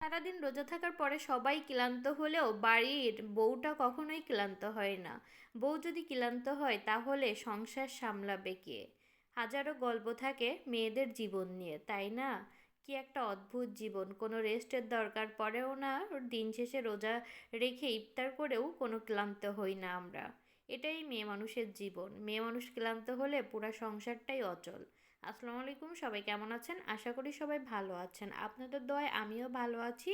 সারাদিন রোজা থাকার পরে সবাই ক্লান্ত হলেও বাড়ির বউটা কখনোই ক্লান্ত হয় না। বউ যদি ক্লান্ত হয় তাহলে সংসার সামলাবে কে? হাজারো গল্প থাকে মেয়েদের জীবন নিয়ে, তাই না? কি একটা অদ্ভুত জীবন, কোনো রেস্টের দরকার পড়েও না, দিন শেষে রোজা রেখে ইফতার করেও কোনো ক্লান্ত হই না আমরা। এটাই মেয়ে মানুষের জীবন। মেয়ে মানুষ ক্লান্ত হলে পুরো সংসারটাই অচল। আসসালামু আলাইকুম, সবাই কেমন আছেন? আশা করি সবাই ভালো আছেন। আপনাদের দয়ায় আমিও ভালো আছি।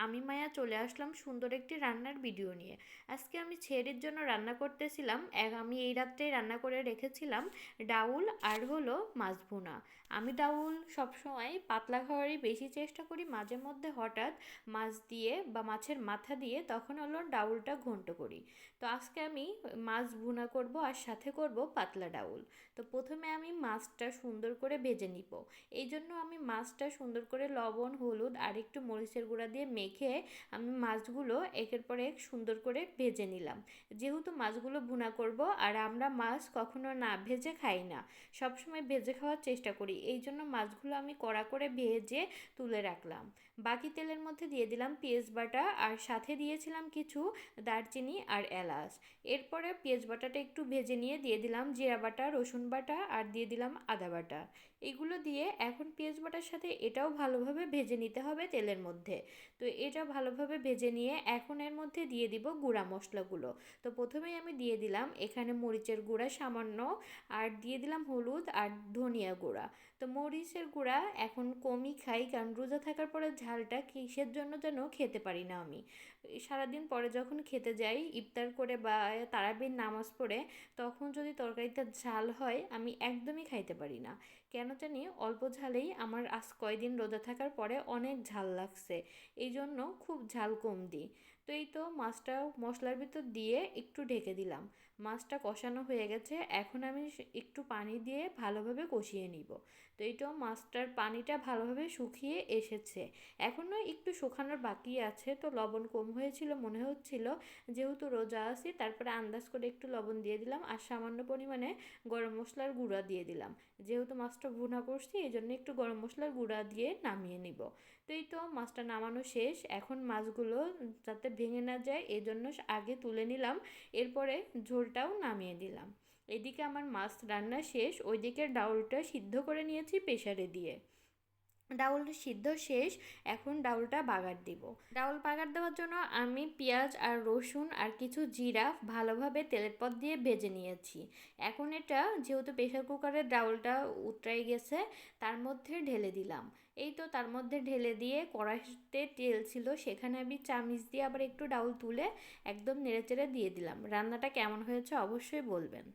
আমি মায়া চলে আসলাম সুন্দর একটি রান্নার ভিডিও নিয়ে। আজকে আমি ছেড়ির জন্য রান্না করতেছিলাম। আমি এই রাত্রেই রান্না করে রেখেছিলাম ডাউল আর হলো মাছ ভুনা। আমি ডাউল সবসময় পাতলা খাওয়ারই বেশি চেষ্টা করি, মাঝে মধ্যে হঠাৎ মাছ দিয়ে বা মাছের মাথা দিয়ে তখন হলো ডাউলটা ঘন্ট করি। তো আজকে আমি মাছ ভুনা করব আর সাথে করব পাতলা ডাউল। তো প্রথমে আমি মাছটা সুন্দর করে ভেজে নিব। এই জন্য আমি মাছটা সুন্দর করে লবণ, হলুদ আর একটু মরিচের গুঁড়া দিয়ে মেখে আমি মাছগুলো একের পর এক সুন্দর করে ভেজে নিলাম। যেহেতু মাছগুলো ভুনা করব আর আমরা মাছ কখনো না ভেজে খাই না, সবসময় ভেজে খাওয়ার চেষ্টা করি, এই জন্য মাছগুলো আমি কড়া করে ভেজে তুলে রাখলাম। বাকি তেলের মধ্যে দিয়ে দিলাম পেঁয়াজ বাটা আর সাথে দিয়েছিলাম কিছু দারচিনি আর এলাচ। এরপরে পেঁয়াজ বাটাটা একটু ভেজে নিয়ে দিয়ে দিলাম জিরা বাটা, রসুন বাটা আর দিয়ে দিলাম আদা বাটা। এগুলো দিয়ে এখন পেঁয়াজ বাটার সাথে এটাও ভালোভাবে ভেজে নিতে হবে তেলের মধ্যে। তো এটা ভালোভাবে ভেজে নিয়ে এখন এর মধ্যে দিয়ে দিব গুঁড়া মশলাগুলো। তো প্রথমেই আমি দিয়ে দিলাম এখানে মরিচের গুঁড়া সামান্য, আর দিয়ে দিলাম হলুদ আর ধনিয়া গুঁড়া। তো মরিচের গুঁড়া এখন কমই খাই, কারণ রোজা থাকার পরে ঝালটা কিসের জন্য যেন খেতে পারি না আমি। সারাদিন পরে যখন খেতে যাই ইফতার করে বা তারাবির নামাজ পড়ে, তখন যদি তরকারিতে ঝাল হয় আমি একদমই খাইতে পারি না। কেন জানি অল্প ঝালেই আমার আজ কয়দিন রোজা থাকার পরে অনেক ঝাল লাগছে, এই জন্য খুব ঝাল কম দিই। তো এই তো মাছটা মশলার ভিতর দিয়ে একটু ঢেকে দিলাম। মাছটা কষানো হয়ে গেছে, এখন আমি একটু পানি দিয়ে ভালোভাবে কষিয়ে নিব। তো এই তো মাছটার পানিটা ভালোভাবে শুকিয়ে এসেছে, এখনও একটু শুকানোর বাকি আছে। তো লবণ কম হয়েছিল মনে হচ্ছিল, যেহেতু রোজা আছি তারপরে আন্দাজ করে একটু লবণ দিয়ে দিলাম আর সামান্য পরিমাণে গরম মশলার গুঁড়া দিয়ে দিলাম। যেহেতু মাছটা ভুনা করছি এই জন্য একটু গরম মশলার গুঁড়া দিয়ে নামিয়ে নিব। তো এই তো মাছটা নামানো শেষ, এখন মাছগুলো যাতে ভেঙে না যায় এই জন্য আগে তুলে নিলাম, এরপরে ঝোলটাও নামিয়ে দিলাম। এদিকে আমার মাছ রান্না শেষ, ওইদিকে ডাউলটা সিদ্ধ করে নিয়েছি প্রেসারে দিয়ে। ডাউল সিদ্ধ শেষ, এখন ডাউলটা বাগার দিব। ডাউল বাগার দেওয়ার জন্য আমি পেঁয়াজ আর রসুন আর কিছু জিরা ভালোভাবে তেলের পর দিয়ে ভেজে নিয়েছি। এখন এটা যেহেতু প্রেশার কুকারের ডাউলটা উতরাই গেছে, তার মধ্যে ঢেলে দিলাম। এই তো তার মধ্যে ঢেলে দিয়ে কড়াইতে তেল ছিল, সেখানে আমি চামিচ দিয়ে আবার একটু ডাউল তুলে একদম নেড়েচেড়ে দিয়ে দিলাম। রান্নাটা কেমন হয়েছে অবশ্যই বলবেন।